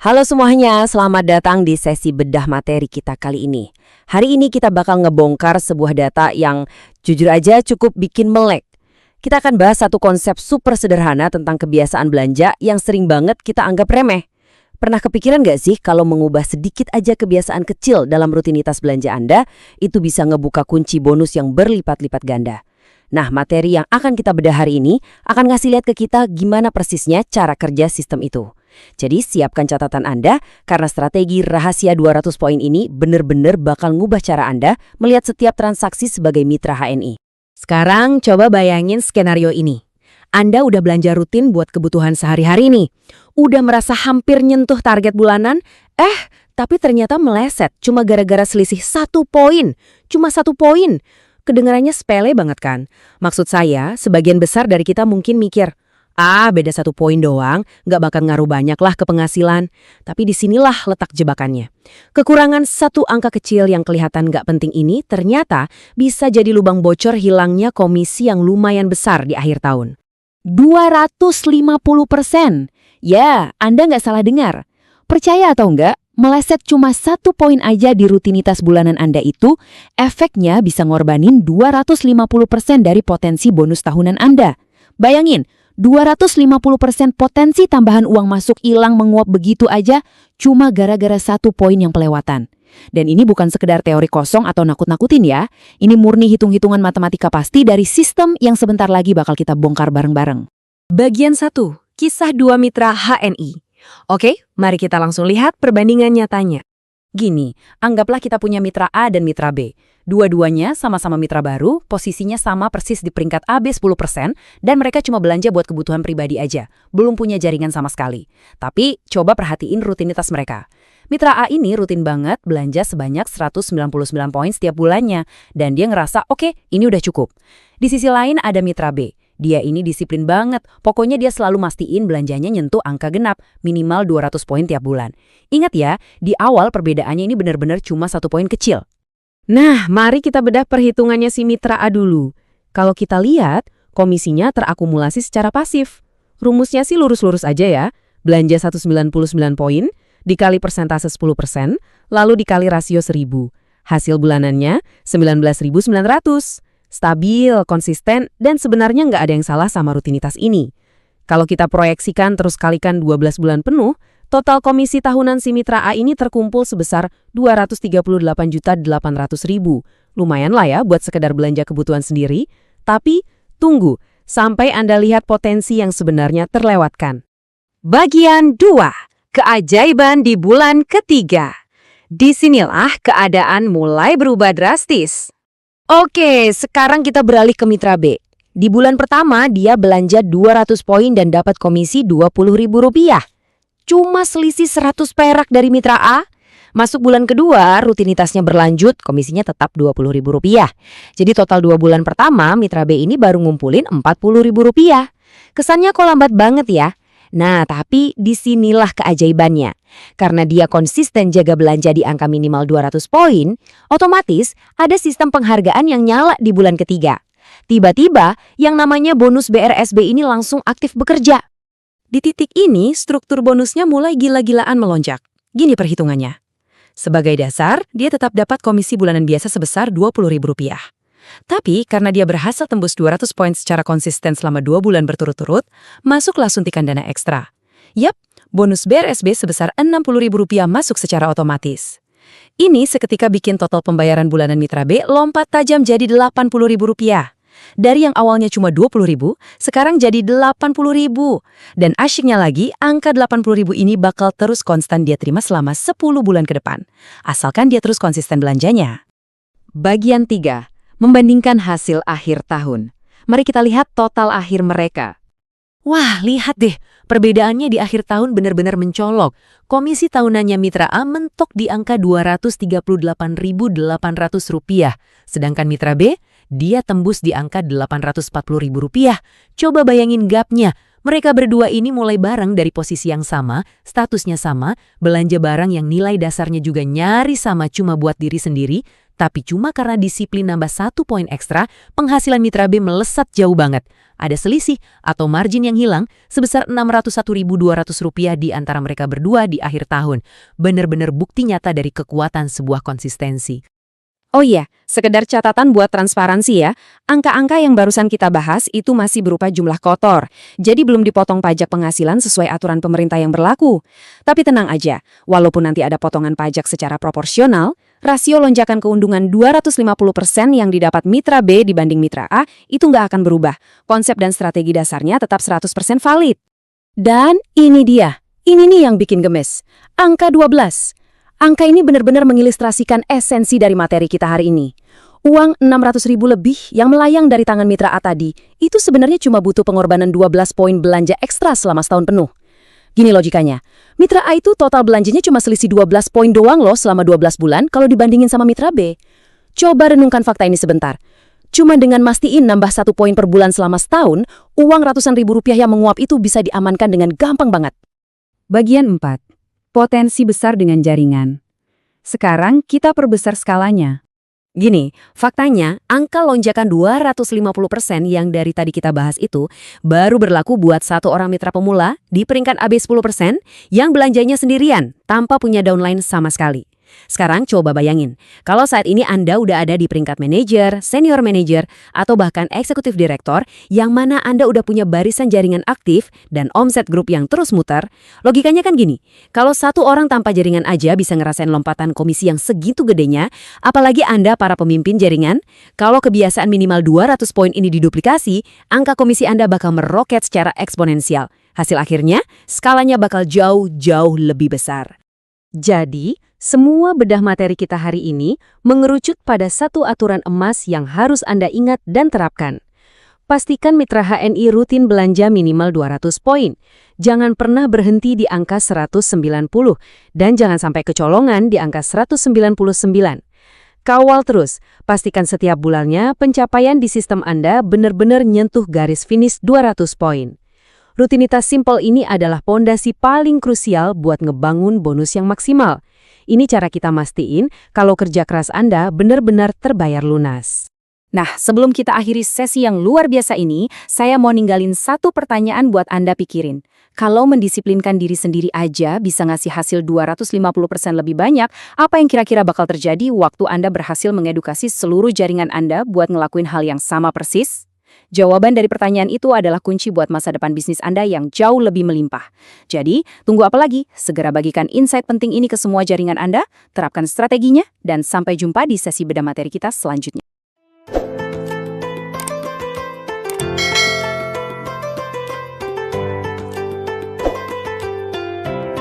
Halo semuanya, selamat datang di sesi bedah materi kita kali ini. Hari ini kita bakal ngebongkar sebuah data yang jujur aja cukup bikin melek. Kita akan bahas satu konsep super sederhana tentang kebiasaan belanja yang sering banget kita anggap remeh. Pernah kepikiran nggak sih kalau mengubah sedikit aja kebiasaan kecil dalam rutinitas belanja Anda, itu bisa ngebuka kunci bonus yang berlipat-lipat ganda? Nah, materi yang akan kita bedah hari ini akan ngasih lihat ke kita gimana persisnya cara kerja sistem itu. Jadi siapkan catatan Anda, karena strategi rahasia 200 poin ini bener-bener bakal ngubah cara Anda melihat setiap transaksi sebagai mitra HNI. Sekarang coba bayangin skenario ini. Anda udah belanja rutin buat kebutuhan sehari-hari nih. Udah merasa hampir nyentuh target bulanan, tapi ternyata meleset cuma gara-gara selisih 1 poin. Cuma 1 poin. Kedengarannya sepele banget kan? Maksud saya, sebagian besar dari kita mungkin mikir, beda 1 poin doang, nggak bakal ngaruh banyak lah ke penghasilan. Tapi disinilah letak jebakannya. Kekurangan 1 angka kecil yang kelihatan nggak penting ini ternyata bisa jadi lubang bocor hilangnya komisi yang lumayan besar di akhir tahun. 250%. Ya, Anda nggak salah dengar. Percaya atau nggak, meleset cuma 1 poin aja di rutinitas bulanan Anda itu, efeknya bisa ngorbanin 250% dari potensi bonus tahunan Anda. Bayangin, 250% potensi tambahan uang masuk hilang menguap begitu aja cuma gara-gara 1 poin yang kelewatan. Dan ini bukan sekedar teori kosong atau nakut-nakutin ya. Ini murni hitung-hitungan matematika pasti dari sistem yang sebentar lagi bakal kita bongkar bareng-bareng. Bagian 1. Kisah 2 mitra HNI. Oke, mari kita langsung lihat perbandingan nyatanya. Gini, anggaplah kita punya mitra A dan mitra B. Dua-duanya sama-sama mitra baru, posisinya sama persis di peringkat AB 10%, dan mereka cuma belanja buat kebutuhan pribadi aja, belum punya jaringan sama sekali. Tapi coba perhatiin rutinitas mereka. Mitra A ini rutin banget belanja sebanyak 199 poin setiap bulannya, dan dia ngerasa oke, ini udah cukup. Di sisi lain ada mitra B. Dia ini disiplin banget, pokoknya dia selalu mastiin belanjanya nyentuh angka genap, minimal 200 poin tiap bulan. Ingat ya, di awal perbedaannya ini benar-benar cuma 1 poin kecil. Nah, mari kita bedah perhitungannya si mitra A dulu. Kalau kita lihat, komisinya terakumulasi secara pasif. Rumusnya sih lurus-lurus aja ya, belanja 199 poin, dikali persentase 10%, lalu dikali rasio 1000. Hasil bulanannya 19.900. Stabil, konsisten, dan sebenarnya nggak ada yang salah sama rutinitas ini. Kalau kita proyeksikan terus kalikan 12 bulan penuh, total komisi tahunan si mitra A ini terkumpul sebesar 238.800.000. Lumayan lah ya buat sekedar belanja kebutuhan sendiri. Tapi, tunggu, sampai Anda lihat potensi yang sebenarnya terlewatkan. Bagian 2. Keajaiban di bulan ketiga. Disinilah keadaan mulai berubah drastis. Oke, sekarang kita beralih ke mitra B. Di bulan pertama, dia belanja 200 poin dan dapat komisi Rp20.000. Cuma selisih 100 perak dari mitra A. Masuk bulan kedua, rutinitasnya berlanjut, komisinya tetap Rp20.000. Jadi total 2 bulan pertama, mitra B ini baru ngumpulin Rp40.000. Kesannya kok lambat banget ya? Nah, tapi disinilah keajaibannya. Karena dia konsisten jaga belanja di angka minimal 200 poin, otomatis ada sistem penghargaan yang nyala di bulan ketiga. Tiba-tiba, yang namanya bonus BRSB ini langsung aktif bekerja. Di titik ini, struktur bonusnya mulai gila-gilaan melonjak. Gini perhitungannya. Sebagai dasar, dia tetap dapat komisi bulanan biasa sebesar Rp20.000. Tapi karena dia berhasil tembus 200 poin secara konsisten selama 2 bulan berturut-turut, masuklah suntikan dana ekstra. Yap, bonus BRSB sebesar Rp60.000 masuk secara otomatis. Ini seketika bikin total pembayaran bulanan mitra B lompat tajam jadi Rp80.000. Dari yang awalnya cuma Rp20.000, sekarang jadi Rp80.000. Dan asyiknya lagi, angka Rp80.000 ini bakal terus konstan dia terima selama 10 bulan ke depan. Asalkan dia terus konsisten belanjanya. Bagian 3. Membandingkan hasil akhir tahun. Mari kita lihat total akhir mereka. Wah, lihat deh. Perbedaannya di akhir tahun benar-benar mencolok. Komisi tahunannya mitra A mentok di angka Rp238.800. Sedangkan mitra B, dia tembus di angka Rp840.000. Coba bayangin gapnya. Mereka berdua ini mulai bareng dari posisi yang sama, statusnya sama, belanja barang yang nilai dasarnya juga nyaris sama cuma buat diri sendiri, Tapi cuma karena disiplin nambah 1 poin ekstra, penghasilan Mitra B melesat jauh banget. Ada selisih atau margin yang hilang sebesar Rp601.200 di antara mereka berdua di akhir tahun. Benar-benar bukti nyata dari kekuatan sebuah konsistensi. Oh iya, sekedar catatan buat transparansi ya, angka-angka yang barusan kita bahas itu masih berupa jumlah kotor, jadi belum dipotong pajak penghasilan sesuai aturan pemerintah yang berlaku. Tapi tenang aja, walaupun nanti ada potongan pajak secara proporsional, rasio lonjakan keuntungan 250% yang didapat Mitra B dibanding Mitra A itu nggak akan berubah. Konsep dan strategi dasarnya tetap 100% valid. Dan ini dia, ini nih yang bikin gemes, angka 12. Angka ini benar-benar mengilustrasikan esensi dari materi kita hari ini. Uang 600.000 lebih yang melayang dari tangan Mitra A tadi, itu sebenarnya cuma butuh pengorbanan 12 poin belanja ekstra selama setahun penuh. Gini logikanya, Mitra A itu total belanjanya cuma selisih 12 poin doang loh selama 12 bulan kalau dibandingin sama Mitra B. Coba renungkan fakta ini sebentar. Cuma dengan mastiin nambah 1 poin per bulan selama setahun, uang ratusan ribu rupiah yang menguap itu bisa diamankan dengan gampang banget. Bagian 4. Potensi besar dengan jaringan. Sekarang kita perbesar skalanya. Gini, faktanya angka lonjakan 250% yang dari tadi kita bahas itu baru berlaku buat satu orang mitra pemula di peringkat AB 10% yang belanjanya sendirian tanpa punya downline sama sekali. Sekarang coba bayangin, kalau saat ini Anda udah ada di peringkat manajer, senior manager, atau bahkan eksekutif direktor, yang mana Anda udah punya barisan jaringan aktif dan omset grup yang terus muter, logikanya kan gini, kalau satu orang tanpa jaringan aja bisa ngerasain lompatan komisi yang segitu gedenya, apalagi Anda para pemimpin jaringan, kalau kebiasaan minimal 200 poin ini diduplikasi, angka komisi Anda bakal meroket secara eksponensial. Hasil akhirnya, skalanya bakal jauh-jauh lebih besar. Jadi, semua bedah materi kita hari ini mengerucut pada satu aturan emas yang harus Anda ingat dan terapkan. Pastikan mitra HNI rutin belanja minimal 200 poin. Jangan pernah berhenti di angka 190 dan jangan sampai kecolongan di angka 199. Kawal terus, pastikan setiap bulannya pencapaian di sistem Anda benar-benar nyentuh garis finish 200 poin. Rutinitas simpel ini adalah pondasi paling krusial buat ngebangun bonus yang maksimal. Ini cara kita mastiin kalau kerja keras Anda benar-benar terbayar lunas. Nah, sebelum kita akhiri sesi yang luar biasa ini, saya mau ninggalin satu pertanyaan buat Anda pikirin. Kalau mendisiplinkan diri sendiri aja bisa ngasih hasil 250% lebih banyak, apa yang kira-kira bakal terjadi waktu Anda berhasil mengedukasi seluruh jaringan Anda buat ngelakuin hal yang sama persis? Jawaban dari pertanyaan itu adalah kunci buat masa depan bisnis Anda yang jauh lebih melimpah. Jadi, tunggu apa lagi? Segera bagikan insight penting ini ke semua jaringan Anda, terapkan strateginya, dan sampai jumpa di sesi bedah materi kita selanjutnya.